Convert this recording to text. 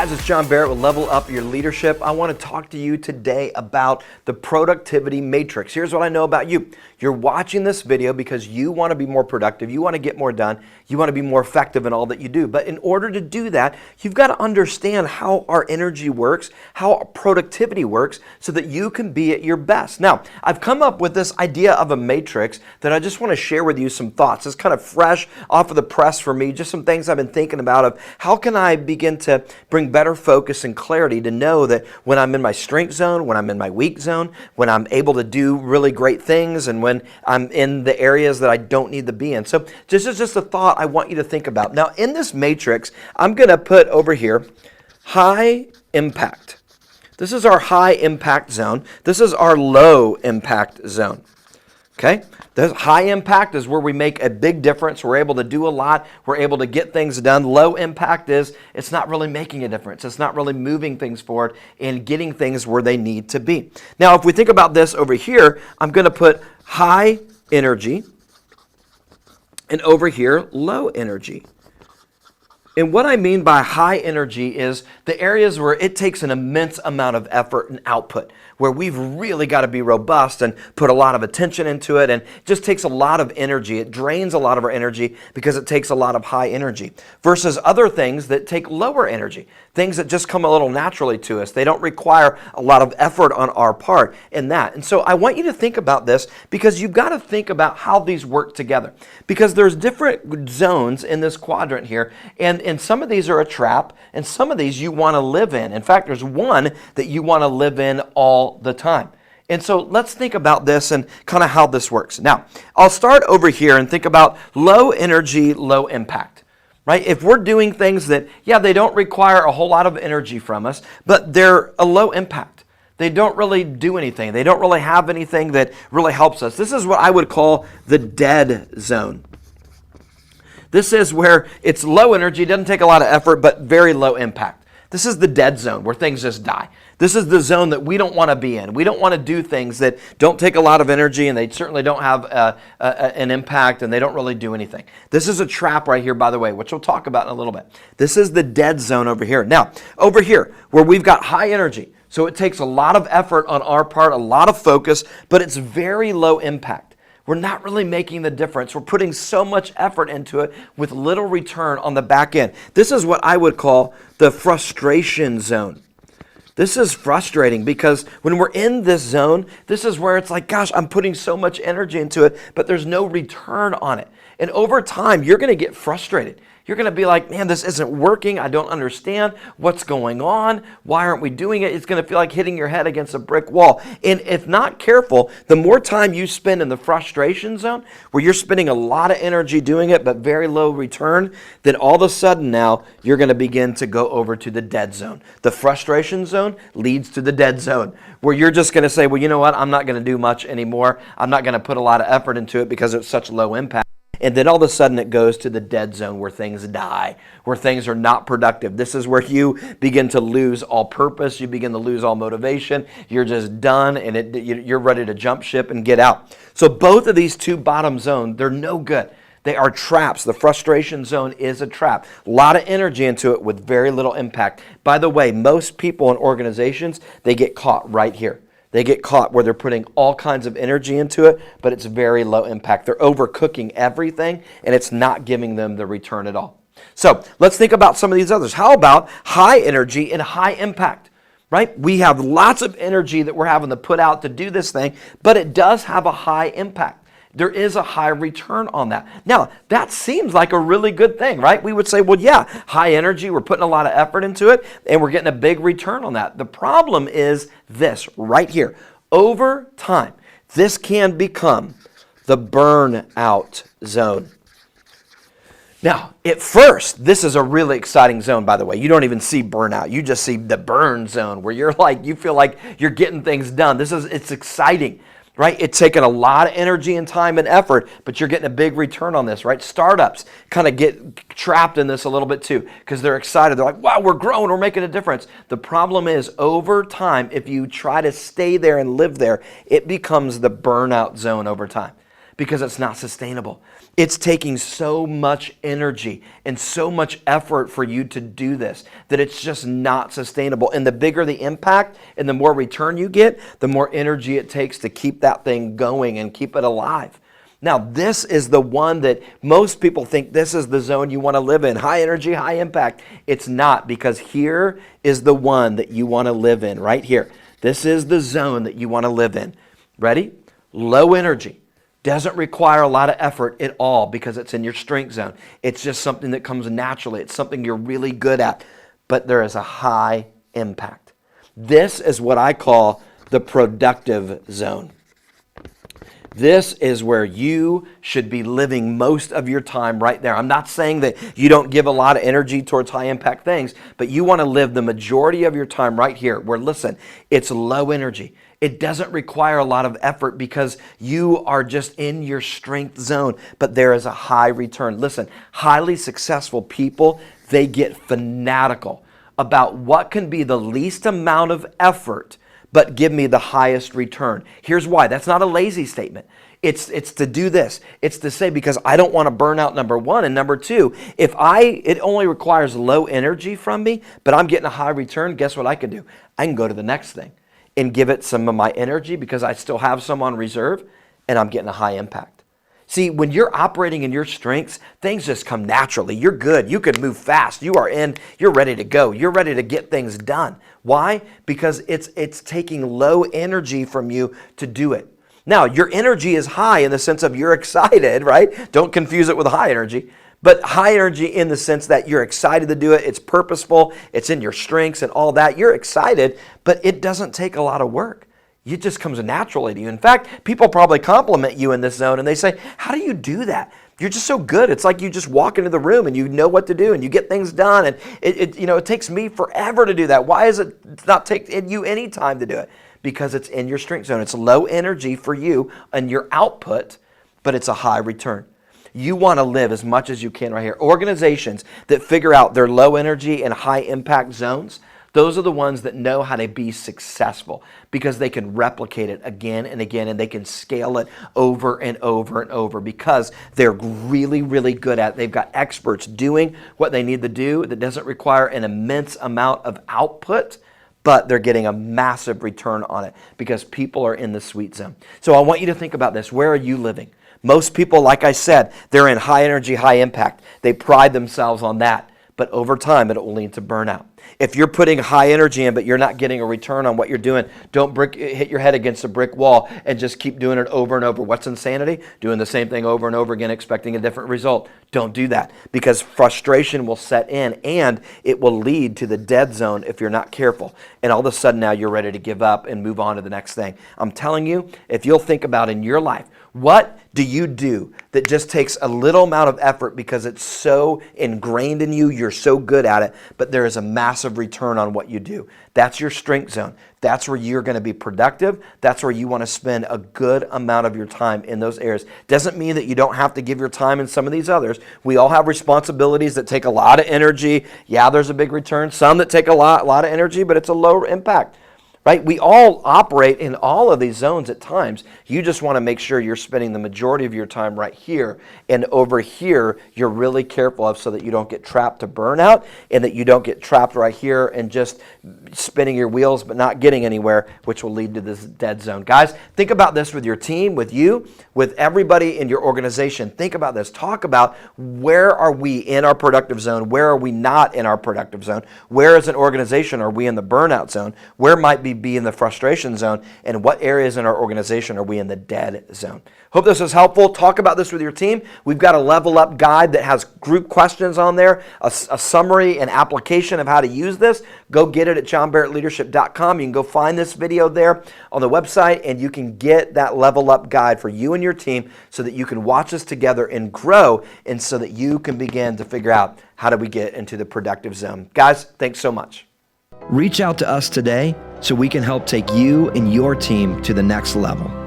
guys, it's John Barrett with Level Up Your Leadership. I want to talk to you today about the productivity matrix. Here's what I know about you. You're watching this video because you want to be more productive, you want to get more done, you want to be more effective in all that you do. But in order to do that, you've got to understand how our energy works, how our productivity works, so that you can be at your best. Now, I've come up with this idea of a matrix that I just want to share with you some thoughts. It's kind of fresh off of the press for me, just some things I've been thinking about of how can I begin to bring better focus and clarity to know that when I'm in my strength zone, when I'm in my weak zone, when I'm able to do really great things, and when I'm in the areas that I don't need to be in. So this is just a thought I want you to think about. Now, in this matrix, I'm going to put over here high impact. This is our high impact zone. This is our low impact zone. Okay? The high impact is where we make a big difference. We're able to do a lot. We're able to get things done. Low impact is it's not really making a difference. It's not really moving things forward and getting things where they need to be. Now, if we think about this over here, I'm going to put high energy and over here, low energy. And what I mean by high energy is the areas where it takes an immense amount of effort and output, where we've really got to be robust and put a lot of attention into it, and it just takes a lot of energy. It drains a lot of our energy because it takes a lot of high energy, versus other things that take lower energy, things that just come a little naturally to us. They don't require a lot of effort on our part in that. And so I want you to think about this, because you've got to think about how these work together, because there's different zones in this quadrant here, and some of these are a trap, and some of these you want to live in. In fact, there's one that you want to live in all the time. And so let's think about this and kind of how this works. Now, I'll start over here and think about low energy, low impact, right? If we're doing things that, yeah, they don't require a whole lot of energy from us, but they're a low impact. They don't really do anything. They don't really have anything that really helps us. This is what I would call the dead zone. This is where it's low energy, doesn't take a lot of effort, but very low impact. This is the dead zone where things just die. This is the zone that we don't want to be in. We don't want to do things that don't take a lot of energy, and they certainly don't have an impact, and they don't really do anything. This is a trap right here, by the way, which we'll talk about in a little bit. This is the dead zone over here. Now, over here, where we've got high energy, so it takes a lot of effort on our part, a lot of focus, but it's very low impact. We're not really making the difference. We're putting so much effort into it with little return on the back end. This is what I would call the frustration zone. This is frustrating because when we're in this zone, this is where it's like, gosh, I'm putting so much energy into it, but there's no return on it. And over time, you're going to get frustrated. You're going to be like, man, this isn't working. I don't understand what's going on. Why aren't we doing it? It's going to feel like hitting your head against a brick wall. And if not careful, the more time you spend in the frustration zone, where you're spending a lot of energy doing it, but very low return, then all of a sudden now you're going to begin to go over to the dead zone. The frustration zone leads to the dead zone, where you're just going to say, well, you know what? I'm not going to do much anymore. I'm not going to put a lot of effort into it because it's such low impact. And then all of a sudden it goes to the dead zone where things die, where things are not productive. This is where you begin to lose all purpose. You begin to lose all motivation. You're just done, and you're ready to jump ship and get out. So both of these two bottom zones, they're no good. They are traps. The frustration zone is a trap. A lot of energy into it with very little impact. By the way, most people in organizations, they get caught right here. They get caught where they're putting all kinds of energy into it, but it's very low impact. They're overcooking everything, and it's not giving them the return at all. So let's think about some of these others. How about high energy and high impact, right? We have lots of energy that we're having to put out to do this thing, but it does have a high impact. There is a high return on that. Now, that seems like a really good thing, right? We would say, well, yeah, high energy, we're putting a lot of effort into it, and we're getting a big return on that. The problem is this right here. Over time, this can become the burnout zone. Now, at first, this is a really exciting zone, by the way. You don't even see burnout. You just see the burn zone, where you're like, you feel like you're getting things done. It's exciting. Right? It's taken a lot of energy and time and effort, but you're getting a big return on this, right? Startups kind of get trapped in this a little bit too, because they're excited. They're like, wow, we're growing, we're making a difference. The problem is, over time, if you try to stay there and live there, it becomes the burnout zone over time. because it's not sustainable. It's taking so much energy and so much effort for you to do this that it's just not sustainable. And the bigger the impact and the more return you get, the more energy it takes to keep that thing going and keep it alive. Now, this is the one that most people think this is the zone you want to live in. High energy, high impact. It's not, because here is the one that you want to live in, right here. This is the zone that you want to live in. Ready? Low energy. Doesn't require a lot of effort at all because it's in your strength zone. It's just something that comes naturally. It's something you're really good at. But there is a high impact. This is what I call the productive zone. This is where you should be living most of your time right there. I'm not saying that you don't give a lot of energy towards high impact things, but you want to live the majority of your time right here where, listen, it's low energy. It doesn't require a lot of effort because you are just in your strength zone, but there is a high return. Listen, highly successful people, they get fanatical about what can be the least amount of effort but give me the highest return. Here's why. That's not a lazy statement. It's to do this. It's to say, because I don't want to burn out, number one. And number two, if it only requires low energy from me, but I'm getting a high return, guess what I can do? I can go to the next thing and give it some of my energy because I still have some on reserve and I'm getting a high impact. See, when you're operating in your strengths, things just come naturally. You're good. You can move fast. You are in. You're ready to go. You're ready to get things done. Why? Because it's taking low energy from you to do it. Now, your energy is high in the sense of you're excited, right? Don't confuse it with high energy. But high energy in the sense that you're excited to do it. It's purposeful. It's in your strengths and all that. You're excited, but it doesn't take a lot of work. It just comes naturally to you. In fact, people probably compliment you in this zone and they say, how do you do that? You're just so good. It's like you just walk into the room and you know what to do and you get things done. And it takes me forever to do that. Why is it not take you any time to do it? Because it's in your strength zone. It's low energy for you and your output, but it's a high return. You want to live as much as you can right here. Organizations that figure out their low energy and high impact zones, those are the ones that know how to be successful because they can replicate it again and again, and they can scale it over and over and over because they're really, really good at it. They've got experts doing what they need to do that doesn't require an immense amount of output, but they're getting a massive return on it because people are in the sweet zone. So I want you to think about this. Where are you living? Most people, like I said, they're in high energy, high impact. They pride themselves on that. But over time, it will lead to burnout. If you're putting high energy in, but you're not getting a return on what you're doing, don't hit your head against a brick wall and just keep doing it over and over. What's insanity? Doing the same thing over and over again, expecting a different result. Don't do that because frustration will set in and it will lead to the dead zone if you're not careful. And all of a sudden now you're ready to give up and move on to the next thing. I'm telling you, if you'll think about in your life, what do you do that just takes a little amount of effort because it's so ingrained in you, you're so good at it, but there is a massive return on what you do? That's your strength zone. That's where you're going to be productive. That's where you want to spend a good amount of your time in those areas. Doesn't mean that you don't have to give your time in some of these others. We all have responsibilities that take a lot of energy. Yeah, there's a big return. Some that take a lot of energy, but it's a lower impact. Right? We all operate in all of these zones at times. You just want to make sure you're spending the majority of your time right here, and over here you're really careful of so that you don't get trapped to burnout and that you don't get trapped right here and just spinning your wheels but not getting anywhere, which will lead to this dead zone. Guys, think about this with your team, with you, with everybody in your organization. Think about this. Talk about where are we in our productive zone? Where are we not in our productive zone? Where as an organization are we in the burnout zone? Where might be in the frustration zone, and what areas in our organization are we in the dead zone? Hope this was helpful. Talk about this with your team. We've got a level up guide that has group questions on there, a summary and application of how to use this. Go get it at johnbarrettleadership.com. You can go find this video there on the website, and you can get that level up guide for you and your team so that you can watch us together and grow, and so that you can begin to figure out how do we get into the productive zone. Guys, thanks so much. Reach out to us today so we can help take you and your team to the next level.